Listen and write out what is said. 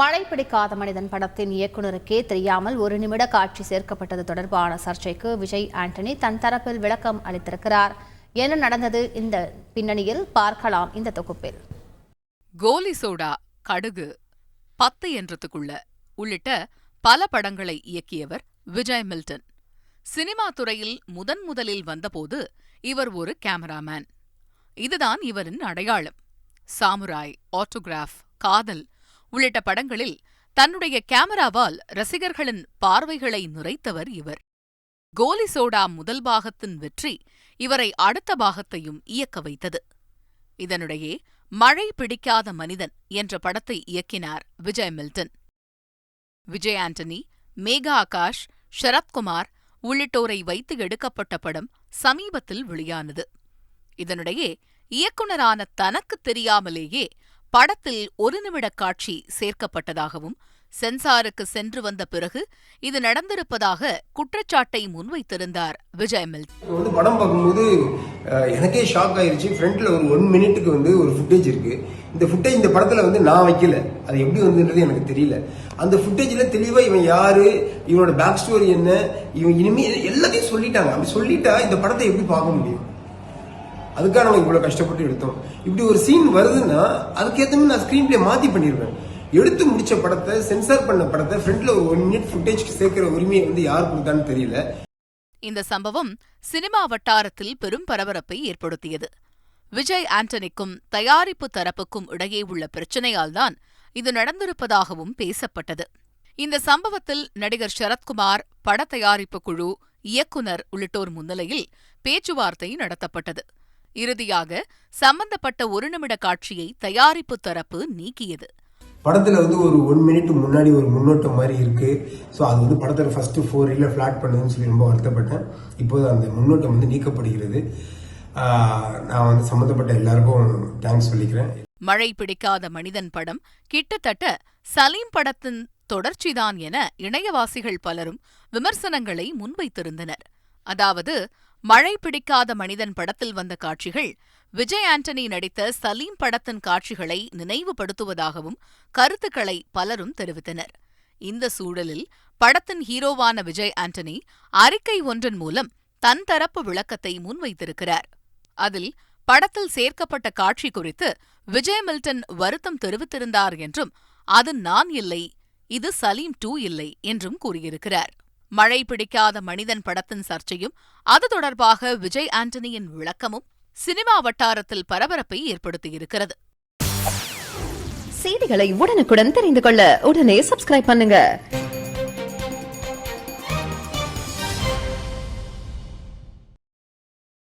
மழை பிடிக்காத மனிதன் படத்தின் இயக்குநருக்கே தெரியாமல் ஒரு நிமிட காட்சி சேர்க்கப்பட்டது தொடர்பான சர்ச்சைக்கு விஜய் ஆண்டனி தன் தரப்பில் விளக்கம் அளித்திருக்கிறார். என்ன நடந்தது இந்த பின்னணியில் பார்க்கலாம் இந்த தொகுப்பில். கோலி சோடா, கடுகு, 10 என்றதுக்குள்ள உள்ளிட்ட பல படங்களை இயக்கியவர் விஜய் மில்டன். சினிமா துறையில் முதலில் வந்தபோது இவர் ஒரு கேமராமேன். இதுதான் இவரின் அடையாளம். சாமுராய், ஆட்டோகிராஃப், காதல் உள்ளிட்ட படங்களில் தன்னுடைய கேமராவால் ரசிகர்களின் பார்வைகளை நுரைத்தவர் இவர். கோலி சோடா முதல் பாகத்தின் வெற்றி இவரை அடுத்த பாகத்தையும் இயக்க வைத்தது. இதனிடையே மழை பிடிக்காத மனிதன் என்ற படத்தை இயக்கினார் விஜய் மில்டன். விஜய் ஆண்டனி, மேகா ஆகாஷ், சரத்குமார் உள்ளிட்டோரை வைத்து எடுக்கப்பட்ட படம் சமீபத்தில் வெளியானது. இதனிடையே இயக்குநரான தனக்கு தெரியாமலேயே படத்தில் ஒரு நிமிட காட்சி சேர்க்கப்பட்டதாகவும் சென்சாருக்கு சென்று வந்த பிறகு இது நடந்திருப்பதாக குற்றச்சாட்டை முன்வைத்திருந்தார் விஜய் மில்டன். படம் பார்க்கும்போது எனக்கே ஷாக் ஆயிருச்சு. ஃப்ரண்ட்ல ஒரு 1 மினிட்டுக்கு ஒரு ஃபுட்டேஜ் இருக்கு. இந்த ஃபுட்டேஜ் இந்த படத்துல நான் வைக்கல. அது எப்படி வந்துன்றது எனக்கு தெரியல. அந்த ஃபுட்டேஜ்ல தெளிவா இவன் யாரு, இவனோட பேக் ஸ்டோரி என்ன, இவன் இனிமே எல்லாத்தையும் சொல்லிட்டாங்க. அப்படி சொல்லிட்டா இந்த படத்தை எப்படி பார்க்க முடியும்? அதுக்காக நம்ம இவ்வளவு கஷ்டப்பட்டு எடுத்தோம். இப்படி ஒரு சீன் வருதுன்னா அதுக்கேற்ற மாதிரி நான் ஸ்கிரீன் பிளே மாத்தி பண்ணிருப்பேன். எடுத்து முடிச்ச படத்தை, சென்சார் பண்ண படத்தை ஃப்ரண்ட்ல ஒரு 1 மினிட் ஃபுட்டேஜ் சேர்க்கிற உரிமையை யார் கொடுத்தான்னு தெரியல. இந்த சம்பவம் சினிமா வட்டாரத்தில் பெரும் பரபரப்பை ஏற்படுத்தியது. விஜய் ஆண்டனிக்கும் தயாரிப்பு தரப்புக்கும் இடையே உள்ள பிரச்சனையால்தான் இது நடந்திருப்பதாகவும் பேசப்பட்டது. இந்த சம்பவத்தில் நடிகர் சரத்குமார், பட தயாரிப்பு குழு, இயக்குனர் உள்ளிட்டோர் முன்னிலையில் பேச்சுவார்த்தை நடத்தப்பட்டது. இறுதியாக சம்பந்தப்பட்ட 1 நிமிட காட்சியை தயாரிப்பு தரப்பு நீக்கியது. படத்துல ஒரு 1 மினிட் முன்னாடி ஒரு முன்னோட்டம் மாதிரி இருக்கு. ஸோ அது படத்துல ஃபர்ஸ்ட் 4 ரீல ஃபிளாட் பண்ணுதுன்னு சொல்லி ரொம்ப வருத்தப்பட்டேன். இப்போது அந்த முன்னோட்டம் நீக்கப்படுகிறது. நான் சம்பந்தப்பட்ட எல்லாருக்கும் தேங்க்ஸ் சொல்லிக்கிறேன். மழை பிடிக்காத மனிதன் படம் கிட்டத்தட்ட சலீம் படத்தின் தொடர்ச்சிதான் என இணையவாசிகள் பலரும் விமர்சனங்களை முன்வைத்திருந்தனர். அதாவது மழை பிடிக்காத மனிதன் படத்தில் வந்த காட்சிகள் விஜய் ஆண்டனி நடித்த சலீம் படத்தின் காட்சிகளை நினைவுபடுத்துவதாகவும் கருத்துக்களை பலரும் தெரிவித்தனர். இந்த சூழலில் படத்தின் ஹீரோவான விஜய் ஆண்டனி அறிக்கை ஒன்றின் மூலம் தன் தரப்பு விளக்கத்தை முன்வைத்திருக்கிறார். அதில் படத்தில் சேர்க்கப்பட்ட காட்சி குறித்து விஜய் மில்டன் வருத்தம் தெரிவித்திருந்தார் என்றும் அது நான் இல்லை, இது சலீம் 2 இல்லை என்றும் கூறியிருக்கிறார். மழை பிடிக்காத மனிதன் படத்தின் சர்ச்சையும் அது தொடர்பாக விஜய் ஆண்டனியின் விளக்கமும் சினிமா வட்டாரத்தில் பரபரப்பை ஏற்படுத்தியிருக்கிறது. செய்திகளை உடனுக்குடன் தெரிந்து கொள்ள உடனே சப்ஸ்கிரைப் பண்ணுங்க.